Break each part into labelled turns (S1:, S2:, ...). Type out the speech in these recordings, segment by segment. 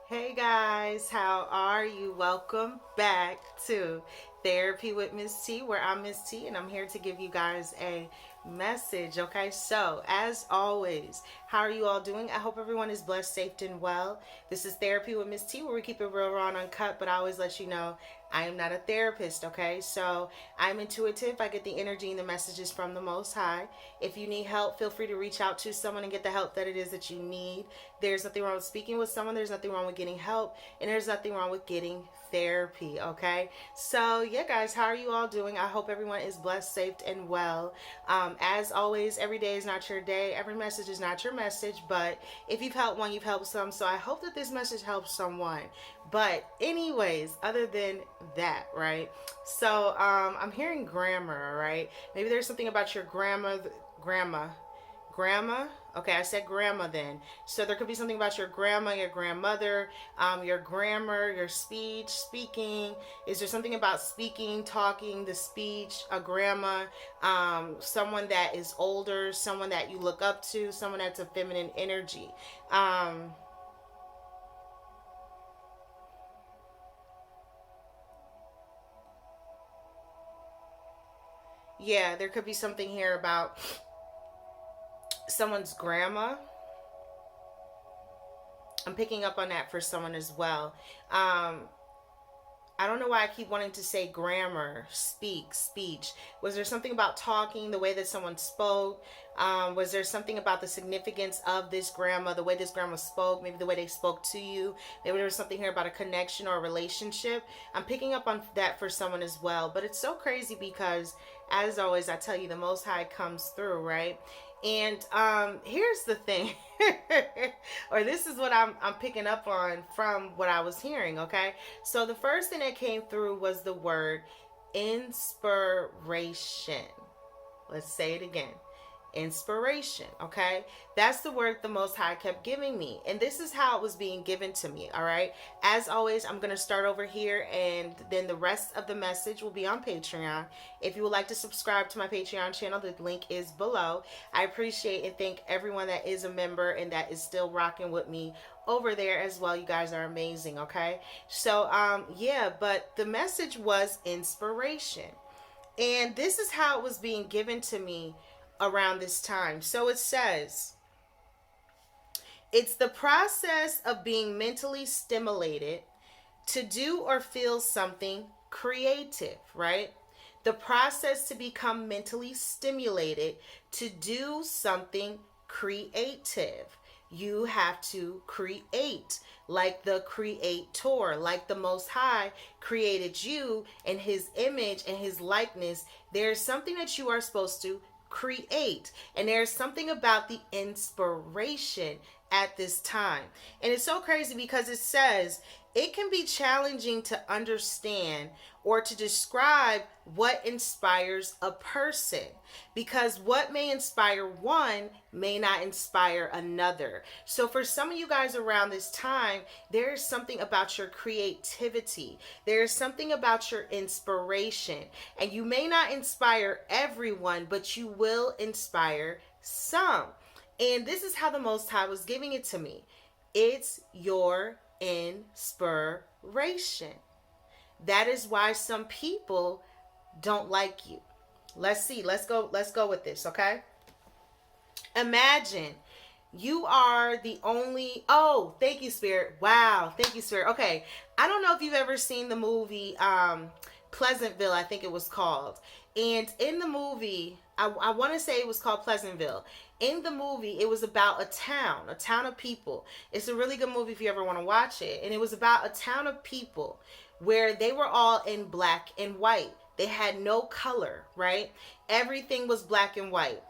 S1: Hey guys, how are you? Welcome back to Therapy with Miss T, where I'm Miss T and I'm here to give you guys a message. Okay, so as always, how are you all doing? I hope everyone is blessed, safe, and well. This is Therapy with Miss T, where we keep it real, raw, and uncut, but I always let you know I am not a therapist. Okay, so I'm intuitive. I get the energy and the messages from the Most High. If you need help, feel free to reach out to someone and get the help that it is that you need. There's nothing wrong with speaking with someone. There's nothing wrong with getting help. And there's nothing wrong with getting therapy. Okay. So, yeah, guys, how are you all doing? I hope everyone is blessed, safe, and well. As always, every day is not your day. Every message is not your message. But if you've helped one, you've helped some. So I hope that this message helps someone. But anyways, other than that, right? So I'm hearing grammar, right? Maybe there's something about your grandma. Okay, I said grandma then. So there could be something about your grandma, your grandmother, your grammar, your speaking. Is there something about speaking, talking, the speech, a grandma, someone that is older, someone that you look up to, someone that's a feminine energy? Yeah, there could be something here about someone's grandma. I'm picking up on that for someone as well. I don't know why I keep wanting to say grammar, speech. Was there something about talking, the way that someone spoke? Was there something about the significance of this grandma, the way this grandma spoke, maybe the way they spoke to you? Maybe there was something here about a connection or a relationship. I'm picking up on that for someone as well. But it's so crazy because, as always, I tell you, the Most High comes through, right? And here's the thing, or this is what I'm picking up on from what I was hearing, okay? So the first thing that came through was the word inspiration. Let's say it again. Inspiration, okay? That's the word the Most High kept giving me. And this is how it was being given to me, all right? As always, I'm going to start over here, and then the rest of the message will be on Patreon. If you would like to subscribe to my Patreon channel, the link is below. I appreciate and thank everyone that is a member and that is still rocking with me over there as well. You guys are amazing, okay? So, yeah, but the message was inspiration. And this is how it was being given to me around this time. So it says, it's the process of being mentally stimulated to do or feel something creative, right? The process to become mentally stimulated to do something creative. You have to create, like the creator, like the Most High created you in his image and his likeness. There's something that you are supposed to create, and there's something about the inspiration at this time. And it's so crazy because it says it can be challenging to understand or to describe what inspires a person, because what may inspire one may not inspire another. So for some of you guys around this time, there's something about your creativity. There's something about your inspiration. And you may not inspire everyone, but you will inspire some. And this is how the Most High was giving it to me. It's your inspiration. That is why some people don't like you. Let's see. Let's go with this, okay? Imagine you are the only... Oh, thank you, Spirit. Wow. Thank you, Spirit. Okay. I don't know if you've ever seen the movie Pleasantville, I think it was called. And in the movie, I want to say it was called Pleasantville. In the movie, it was about a town of people. It's a really good movie if you ever want to watch it. And it was about a town of people where they were all in black and white. They had no color, right? Everything was black and white.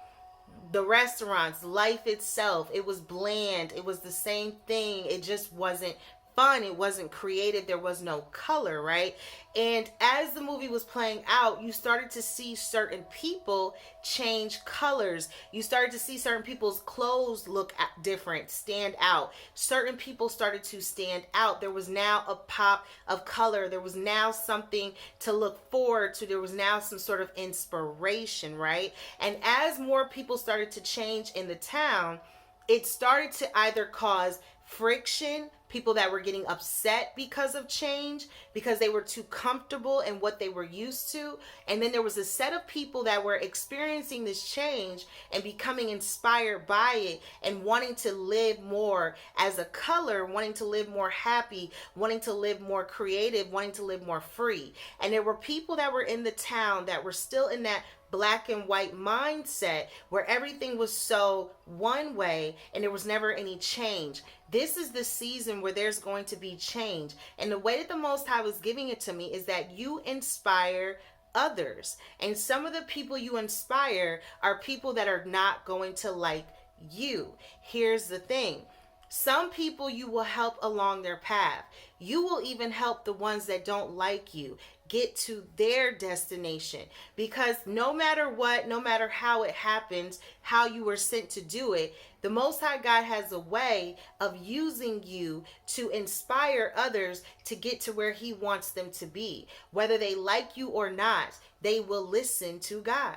S1: The restaurants, life itself, it was bland. It was the same thing. It just wasn't fun. It wasn't creative. There was no color, right? And as the movie was playing out, you started to see certain people change colors. You started to see certain people's clothes look different, stand out. Certain people started to stand out. There was now a pop of color. There was now something to look forward to. There was now some sort of inspiration, right? And as more people started to change in the town, it started to either cause friction, people that were getting upset because of change, because they were too comfortable in what they were used to. And then there was a set of people that were experiencing this change and becoming inspired by it and wanting to live more as a color, wanting to live more happy, wanting to live more creative, wanting to live more free. And there were people that were in the town that were still in that black and white mindset where everything was so one way and there was never any change. This is the season where there's going to be change. And the way that the Most High was giving it to me is that you inspire others. And some of the people you inspire are people that are not going to like you. Here's the thing. Some people you will help along their path. You will even help the ones that don't like you get to their destination, because no matter what, no matter how it happens, how you were sent to do it, the Most High God has a way of using you to inspire others to get to where He wants them to be. Whether they like you or not, they will listen to God.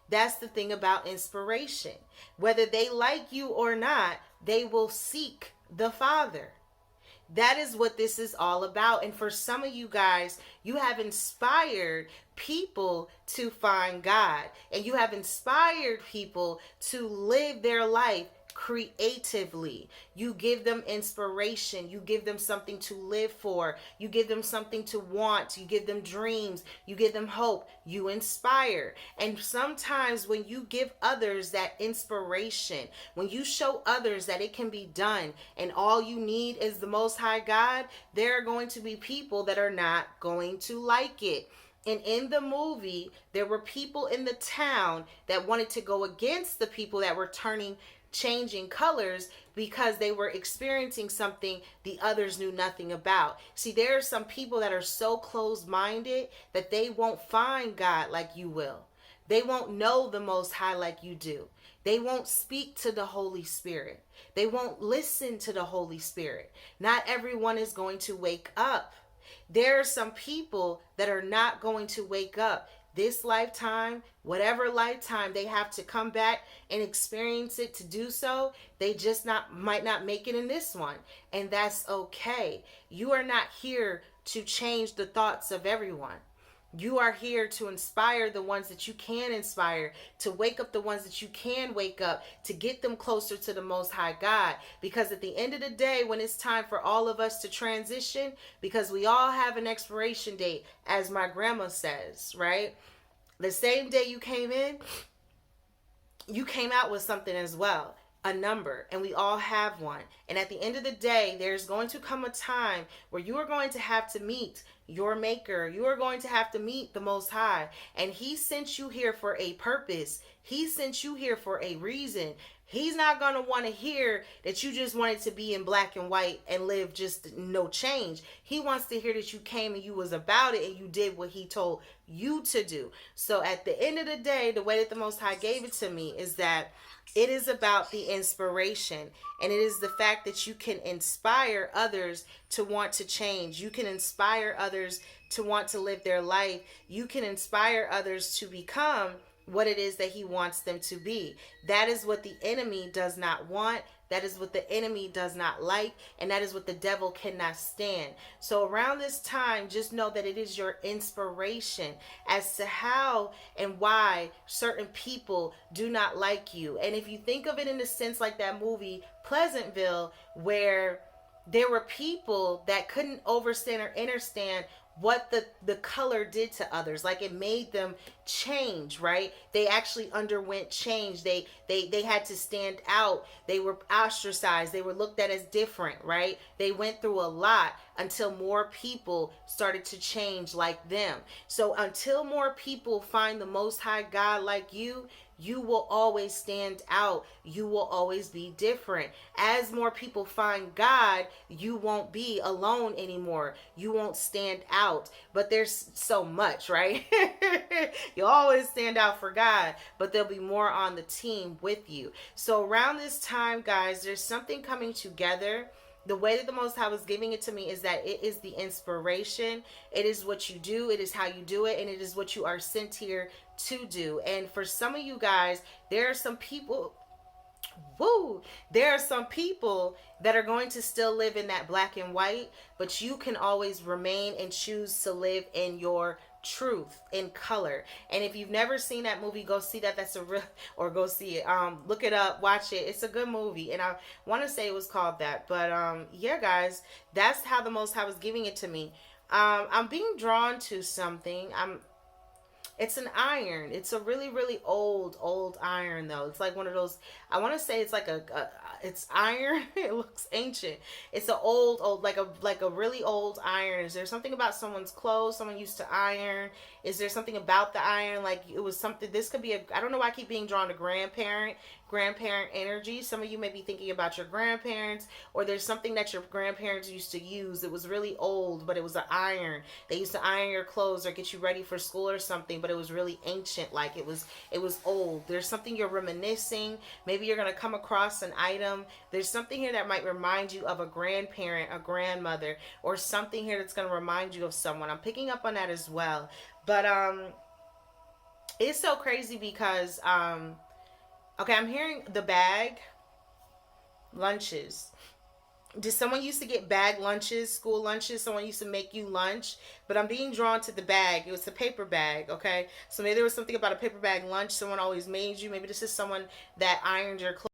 S1: That's the thing about inspiration. Whether they like you or not, they will seek the Father. That is what this is all about. And for some of you guys, you have inspired people to find God. And you have inspired people to live their life creatively. You give them inspiration. You give them something to live for. You give them something to want. You give them dreams. You give them hope. You inspire. And sometimes when you give others that inspiration, when you show others that it can be done and all you need is the Most High God, there are going to be people that are not going to like it. And in the movie, there were people in the town that wanted to go against the people that were changing colors because they were experiencing something the others knew nothing about. See, there are some people that are so closed-minded that they won't find God like you will. They won't know the Most High like you do. They won't speak to the Holy Spirit. They won't listen to the Holy Spirit. Not everyone is going to wake up. There are some people that are not going to wake up this lifetime, whatever lifetime they have to come back and experience it to do so. They just might not make it in this one, and that's okay. You are not here to change the thoughts of everyone. You are here to inspire the ones that you can inspire, to wake up the ones that you can wake up, to get them closer to the Most High God. Because at the end of the day, when it's time for all of us to transition, because we all have an expiration date, as my grandma says, right? The same day you came in, you came out with something as well. A number, and we all have one. And at the end of the day, there's going to come a time where you are going to have to meet your maker. You are going to have to meet the Most High, and He sent you here for a purpose. He sent you here for a reason. He's not going to want to hear that you just wanted to be in black and white and live just no change. He wants to hear that you came and you was about it and you did what He told you to do. So at the end of the day, the way that the Most High gave it to me is that it is about the inspiration, and it is the fact that you can inspire others to want to change. You can inspire others to want to live their life. You can inspire others to become what it is that He wants them to be. That is what the enemy does not want. That is what the enemy does not like, and that is what the devil cannot stand. So around this time, just know that it is your inspiration as to how and why certain people do not like you. And if you think of it in the sense like that movie Pleasantville, where there were people that couldn't understand or understand what the color did to others. Like, it made them change, right? They actually underwent change. They had to stand out. They were ostracized. They were looked at as different, right? They went through a lot until more people started to change like them. So until more people find the Most High God like you, you will always stand out. You will always be different. As more people find God, you won't be alone anymore. You won't stand out. But there's so much, right? You'll always stand out for God, but there'll be more on the team with you. So around this time, guys, there's something coming together. The way that the Most High was giving it to me is that it is the inspiration. It is what you do. It is how you do it. And it is what you are sent here to do. And for some of you guys, there are some people Woo! There are some people that are going to still live in that black and white, but you can always remain and choose to live in your truth in color. And if you've never seen that movie, go see that. That's a real, or go see it. Look it up, watch it. It's a good movie, and I want to say it was called that. But yeah, guys, that's how the Most High was giving it to me. I'm being drawn to something. It's an iron. It's a really, really old iron though. It's like one of those. I want to say it's like it's iron. It looks ancient. It's a old, like a really old iron. Is there something about someone's clothes someone used to iron? Is there something about the iron? Like it was something. This could be a. I don't know why I keep being drawn to grandparent energy. Some of you may be thinking about your grandparents, or there's something that your grandparents used to use. It was really old, but it was an iron. They used to iron your clothes or get you ready for school or something, but it was really ancient. Like it was old. There's something you're reminiscing. Maybe you're gonna come across an item. There's something here that might remind you of a grandparent, a grandmother, or something here that's gonna remind you of someone. I'm picking up on that as well. But it's so crazy because okay, I'm hearing the bag lunches. Did someone used to get bag lunches, school lunches? Someone used to make you lunch, but I'm being drawn to the bag. It was a paper bag, okay? So maybe there was something about a paper bag lunch someone always made you. Maybe this is someone that ironed your clothes.